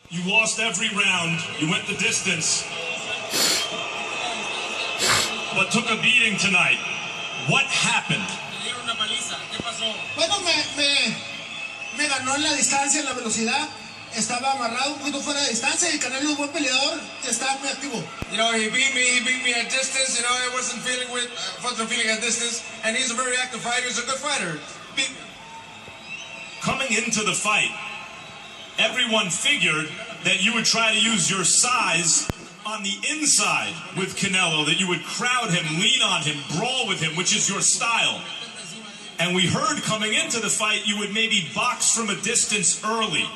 You lost every round. You went the distance, but took a beating tonight. What happened? Bueno, me ganó en la distancia, en la velocidad. Estaba amarrado un poquito fuera de distancia y Canelo es un buen peleador, está muy activo. You know, he beat me at distance. You know, I wasn't feeling at distance, and he's a very active fighter. He's a good fighter. Coming into the fight, everyone figured that you would try to use your size on the inside with Canelo, that you would crowd him, lean on him, brawl with him, which is your style. And we heard coming into the fight you would maybe box from a distance early.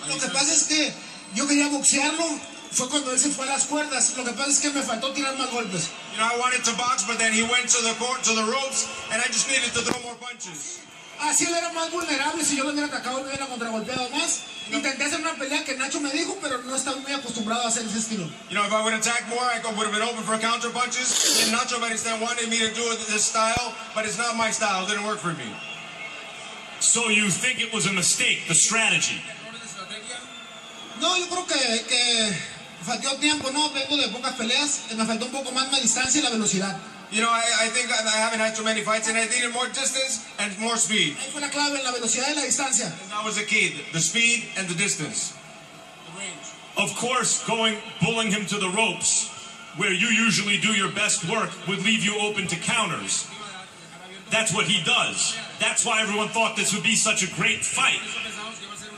Lo que pasa es que yo quería boxearlo, fue cuando él se fue a las cuerdas. Lo que pasa es que me faltó tirar más golpes. You know, I wanted to box, but then he went to the ropes, and I just needed to throw more punches. Así él era más vulnerable, si yo lo hubiera atacado, me hubiera contragolpeado más. Intenté hacer una pelea que Nacho me dijo, pero no estaba muy acostumbrado a hacer ese estilo. You know, if I would attack more, I would have been open for counter punches. And Nacho Medistan wanted me to do this style, but it's not my style. It didn't work for me. So you think it was a mistake, the strategy? No, yo creo que faltó tiempo, no, vengo de pocas peleas, me faltó un poco más la distancia y la velocidad. You know, I think I haven't had too many fights, and I needed more distance and more speed. Ahí fue la clave, en la velocidad y la distancia. And that was the key, the speed and the distance. Of course, pulling him to the ropes, where you usually do your best work, would leave you open to counters. That's what he does. That's why everyone thought this would be such a great fight.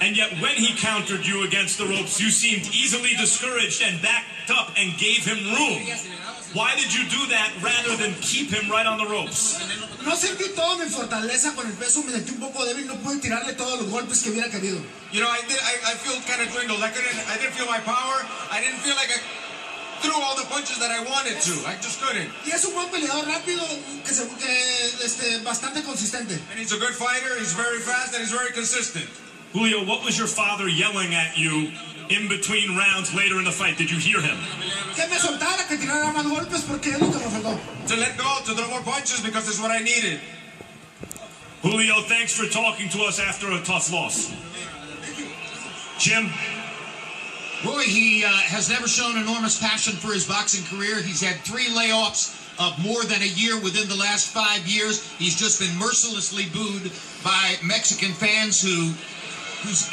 And yet when he countered you against the ropes, you seemed easily discouraged and backed up and gave him room. Why did you do that rather than keep him right on the ropes? No sentí toda mi fortaleza con el peso, me sentí un poco débil, no pude tirarle todos los golpes que hubiera querido. You know, I feel kind of dwindled. I didn't feel my power. I didn't feel like I threw all the punches that I wanted to. I just couldn't. Y es un buen peleador rápido, bastante consistente. And he's a good fighter. He's very fast and he's very consistent. Julio, what was your father yelling at you in between rounds later in the fight? Did you hear him? Que me soltara, que tirara más golpes porque es lo que me faltó. To let go, to throw more punches because it's what I needed. Julio, thanks for talking to us after a tough loss. Jim? Roy, he has never shown enormous passion for his boxing career. He's had 3 layoffs of more than a year within the last 5 years. He's just been mercilessly booed by Mexican fans whose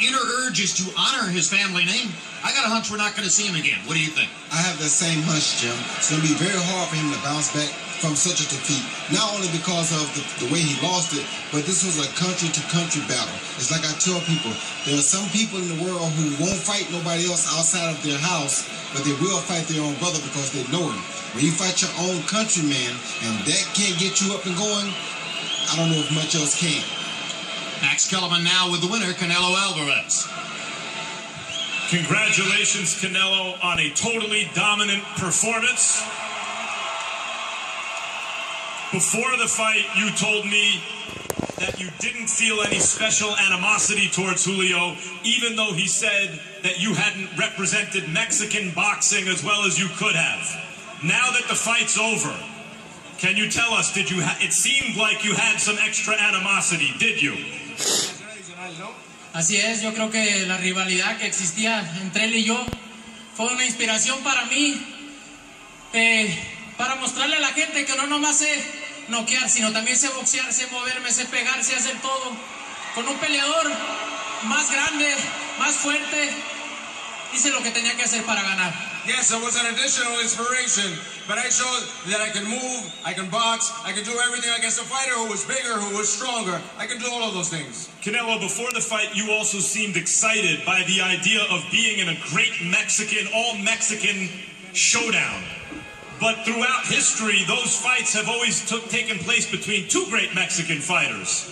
inner urge is to honor his family name. I got a hunch we're not going to see him again. What do you think? I have that same hunch, Jim. It's going to be very hard for him to bounce back from such a defeat. Not only because of the way he lost it, but this was a country-to-country battle. It's like I tell people, there are some people in the world who won't fight nobody else outside of their house, but they will fight their own brother because they know him. When you fight your own countryman, and that can't get you up and going, I don't know if much else can. Max Kellerman now with the winner, Canelo Alvarez. Congratulations, Canelo, on a totally dominant performance. Before the fight, you told me that you didn't feel any special animosity towards Julio, even though he said that you hadn't represented Mexican boxing as well as you could have. Now that the fight's over, can you tell us, it seemed like you had some extra animosity, did you? Así es, yo creo que la rivalidad que existía entre él y yo fue una inspiración para mí, para mostrarle a la gente que no nomás sé noquear, sino también sé boxear, sé moverme, sé pegar, sé hacer todo. Con un peleador más grande, más fuerte, hice lo que tenía que hacer para ganar. Yes, it was an additional inspiration, but I showed that I can move, I can box, I can do everything against a fighter who was bigger, who was stronger. I can do all of those things. Canelo, before the fight, you also seemed excited by the idea of being in a great Mexican, all-Mexican showdown. But throughout history, those fights have always taken place between 2 great Mexican fighters.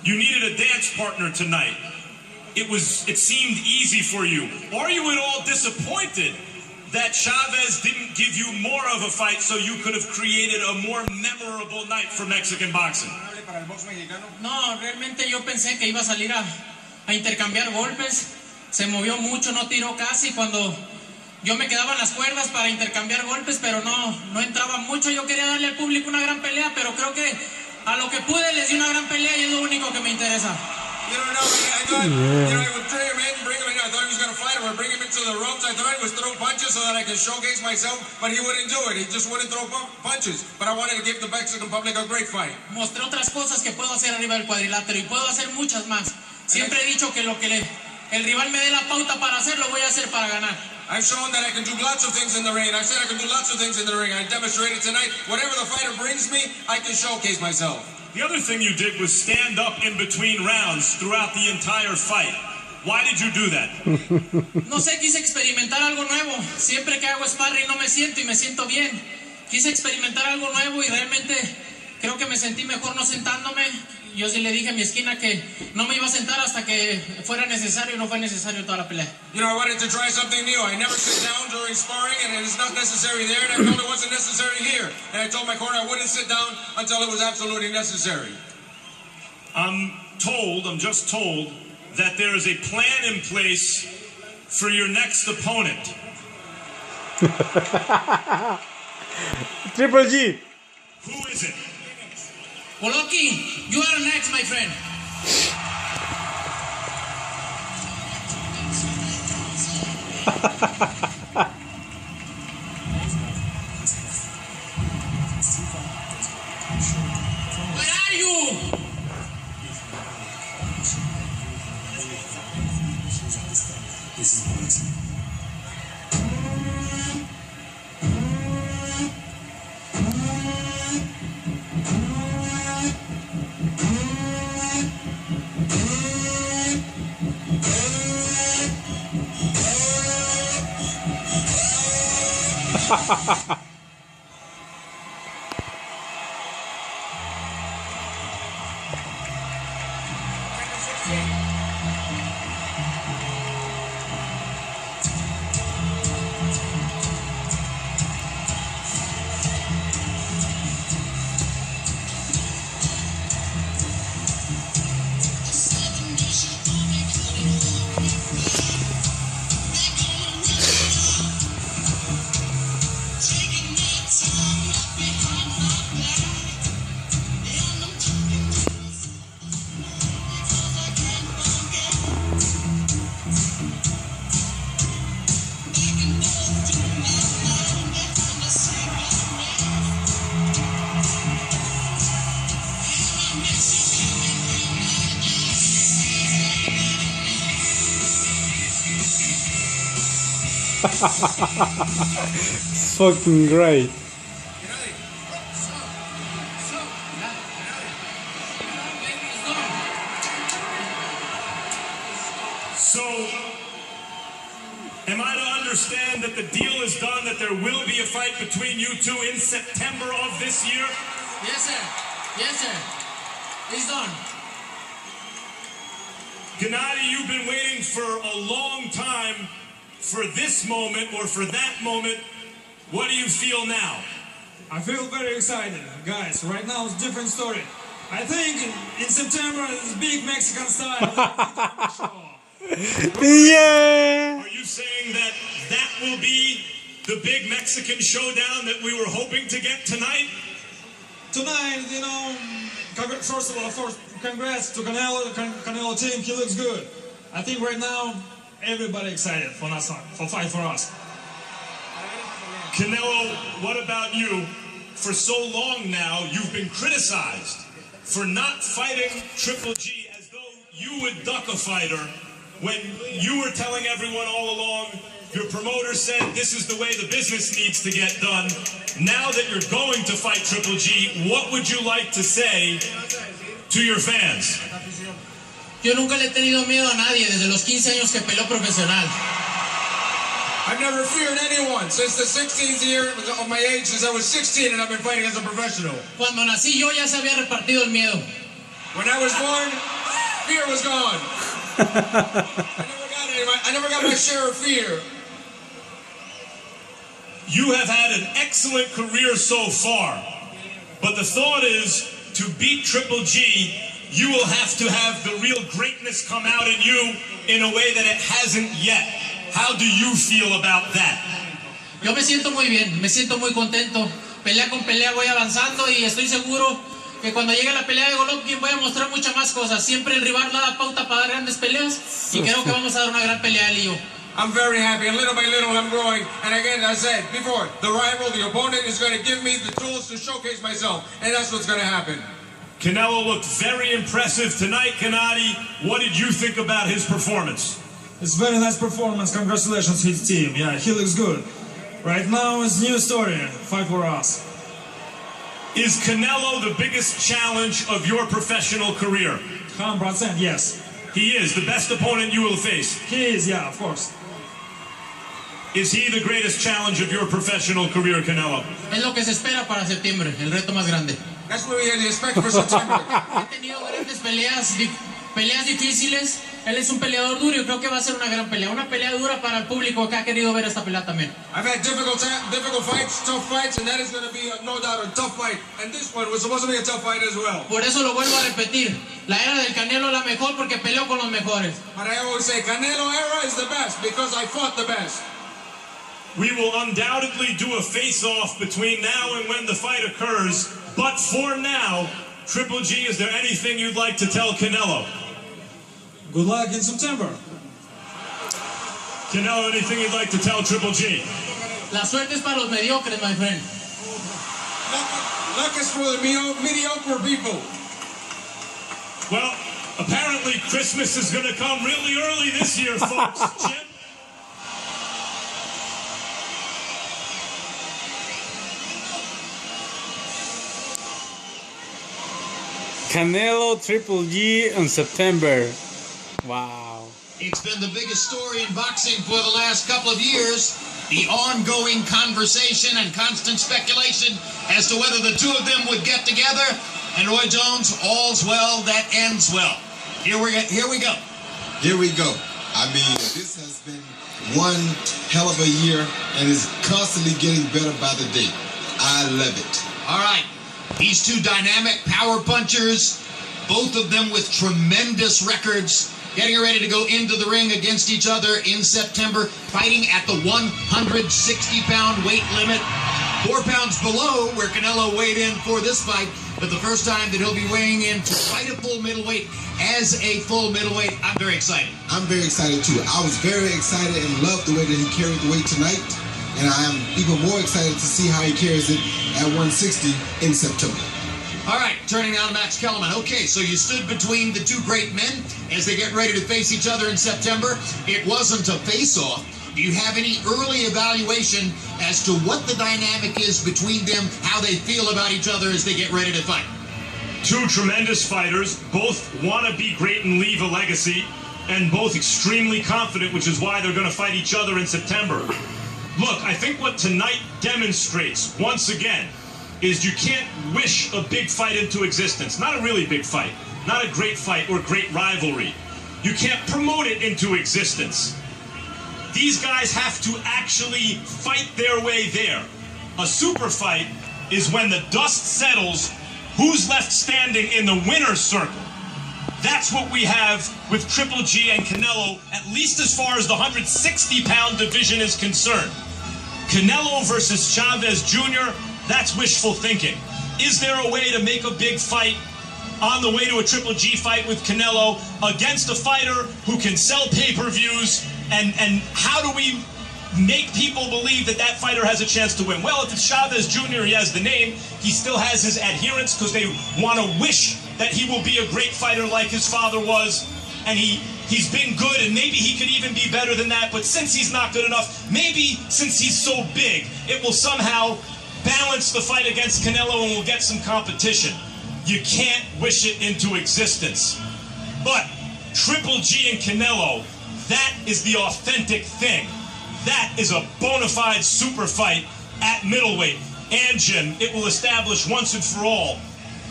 You needed a dance partner tonight. It seemed easy for you. Are you at all disappointed that Chavez didn't give you more of a fight so you could have created a more memorable night for Mexican boxing? No, realmente yo pensé que iba a salir a intercambiar golpes. Se movió mucho, no tiró casi. Cuando yo me quedaba en las cuerdas para intercambiar golpes, pero no entraba mucho. Yo quería darle al público una gran pelea, pero creo que a lo que pude les di una gran pelea y es lo único que me interesa. I would bring him in, bring would bring him into the ropes. I thought he was throw punches so that I could showcase myself, but he wouldn't do it. He just wouldn't throw punches. But I wanted to give the Mexican public a great fight. Mostré otras cosas que puedo hacer arriba del cuadrilátero y puedo hacer muchas más. Siempre he dicho que el rival me dé la pauta para hacer, lo voy a hacer para ganar. I've shown that I can do lots of things in the ring. I said I can do lots of things in the ring. I demonstrated tonight. Whatever the fighter brings me, I can showcase myself. The other thing you did was stand up in between rounds throughout the entire fight. Why did you do that? No sé, quise experimentar algo nuevo. Siempre que hago sparring no me siento y me siento bien. Quise experimentar algo nuevo y realmente creo que me sentí mejor no sentándome. Yo sí le dije a mi esquina que no me iba a sentar hasta que fuera necesario y no fue necesario toda la pelea. You know, I wanted to try something new. I never sit down during sparring, and it is not necessary there, and I felt it wasn't necessary here. And I told my corner I wouldn't sit down until it was absolutely necessary. I'm just told, that there is a plan in place for your next opponent. Triple G. Who is it? Woloki, you are next, my friend. Where are you? It's fucking great. So, am I to understand that the deal is done, that there will be a fight between you two in September of this year? Yes, sir. Yes, sir. It's done. Gennady, you've been waiting for a long time for this moment or for that moment. What do you feel now? I feel very excited, guys. Right now it's a different story. I think in September it's big Mexican style. Yeah. Are you saying that that will be the big Mexican showdown that we were hoping to get tonight? Tonight, you know, first of all, congrats to Canelo team. He looks good. I think right now everybody excited for us, for fight for us. Canelo, what about you? For so long now, you've been criticized for not fighting Triple G as though you would duck a fighter when you were telling everyone all along, your promoter said this is the way the business needs to get done. Now that you're going to fight Triple G, what would you like to say to your fans? Yo nunca le he tenido miedo a nadie desde los 15 años que peleó profesional. I've never feared anyone since the 16th year of my age, since I was 16 and I've been fighting as a professional. Cuando nací yo ya se había repartido el miedo. When I was born, fear was gone. I never got my share of fear. You have had an excellent career so far, but the thought is to beat Triple G, you will have to have the real greatness come out in you in a way that it hasn't yet. How do you feel about that? Yo me siento muy bien, me siento muy contento. Pelea con pelea voy avanzando y estoy seguro que cuando llegue la pelea de Golovkin voy a mostrar muchas más cosas. Siempre el rival da la pauta para dar grandes peleas y creo que vamos a dar una gran pelea él y yo. I'm very happy, and little by little I'm growing. And again, as I said before, the rival, the opponent is going to give me the tools to showcase myself, and that's what's going to happen. Canelo looked very impressive tonight, Gennady. What did you think about his performance? It's very nice performance. Congratulations to his team. Yeah, he looks good. Right now it's new story. Fight for us. Is Canelo the biggest challenge of your professional career? 100%, yes. He is the best opponent you will face. He is, yeah, of course. Is he the greatest challenge of your professional career, Canelo? Es lo que se espera para septiembre, el reto más grande. That's what we expect for September. Ha tenido grandes peleas difíciles. Él es un peleador duro y creo que va a ser una gran pelea. Una pelea dura para el público que ha querido ver esta pelea también. I've had difficult fights, tough fights, and that is going to be, no doubt, a tough fight. And this one was supposed to be a tough fight as well. Por eso lo vuelvo a repetir. La era del Canelo es la mejor porque peleó con los mejores. But I always say, Canelo era is the best because I fought the best. We will undoubtedly do a face-off between now and when the fight occurs. But for now, Triple G, is there anything you'd like to tell Canelo? Good luck in September. Canelo, anything you'd like to tell Triple G? La suerte es para los mediocres, my friend. Luck is for the mediocre people. Well, apparently Christmas is going to come really early this year, folks. Jim? Canelo Triple G in September. Wow. It's been the biggest story in boxing for the last couple of years. The ongoing conversation and constant speculation as to whether the two of them would get together. And Roy Jones, all's well that ends well. Here we go. Here we go. I mean, this has been one hell of a year and is constantly getting better by the day. I love it. All right. These two dynamic power punchers, both of them with tremendous records, getting ready to go into the ring against each other in September, fighting at the 160-pound weight limit, 4 pounds below where Canelo weighed in for this fight, but the first time that he'll be weighing in to fight a full middleweight as a full middleweight. I'm very excited. I'm very excited too. I was very excited and loved the way that he carried the weight tonight. And I am even more excited to see how he carries it at 160 in September. All right, turning now to Max Kellerman. Okay, so you stood between the two great men as they get ready to face each other in September. It wasn't a face-off. Do you have any early evaluation as to what the dynamic is between them, how they feel about each other as they get ready to fight? Two tremendous fighters, both want to be great and leave a legacy, and both extremely confident, which is why they're going to fight each other in September. Look, I think what tonight demonstrates, once again, is you can't wish a big fight into existence. Not a really big fight, not a great fight or great rivalry. You can't promote it into existence. These guys have to actually fight their way there. A super fight is when the dust settles, who's left standing in the winner's circle. That's what we have with Triple G and Canelo, at least as far as the 160-pound division is concerned. Canelo versus Chavez Jr., that's wishful thinking. Is there a way to make a big fight on the way to a Triple G fight with Canelo against a fighter who can sell pay-per-views? And how do we make people believe that that fighter has a chance to win? Well, if it's Chavez Jr., he has the name. He still has his adherents because they want to wish that he will be a great fighter like his father was. And he's been good, and maybe he could even be better than that. But since he's not good enough, maybe since he's so big, it will somehow balance the fight against Canelo and we'll get some competition. You can't wish it into existence. But Triple G and Canelo, that is the authentic thing. That is a bona fide super fight at middleweight. And Jim, it will establish once and for all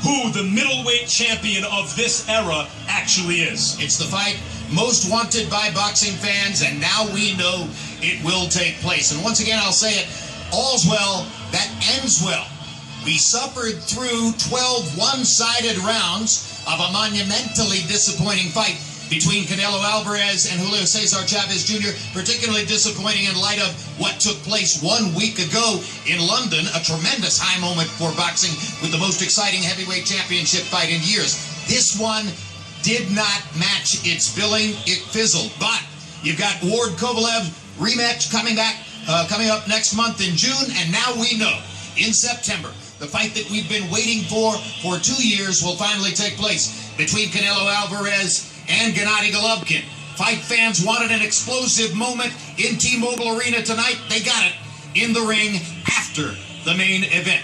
who the middleweight champion of this era actually is. It's the fight most wanted by boxing fans, and now we know it will take place. And once again, I'll say it, all's well that ends well. We suffered through 12 one-sided rounds of a monumentally disappointing fight between Canelo Alvarez and Julio Cesar Chavez Jr., particularly disappointing in light of what took place 1 week ago in London, a tremendous high moment for boxing with the most exciting heavyweight championship fight in years. This one did not match its billing. It fizzled, but You've got Ward Kovalev rematch coming up next month in June, and now we know in September the fight that we've been waiting for 2 years will finally take place between Canelo Alvarez and Gennady Golovkin. Fight fans wanted an explosive moment in T-Mobile Arena tonight. They got it in the ring after the main event.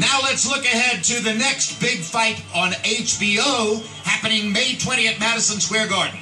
Now let's look ahead to the next big fight on HBO happening May 20th at Madison Square Garden.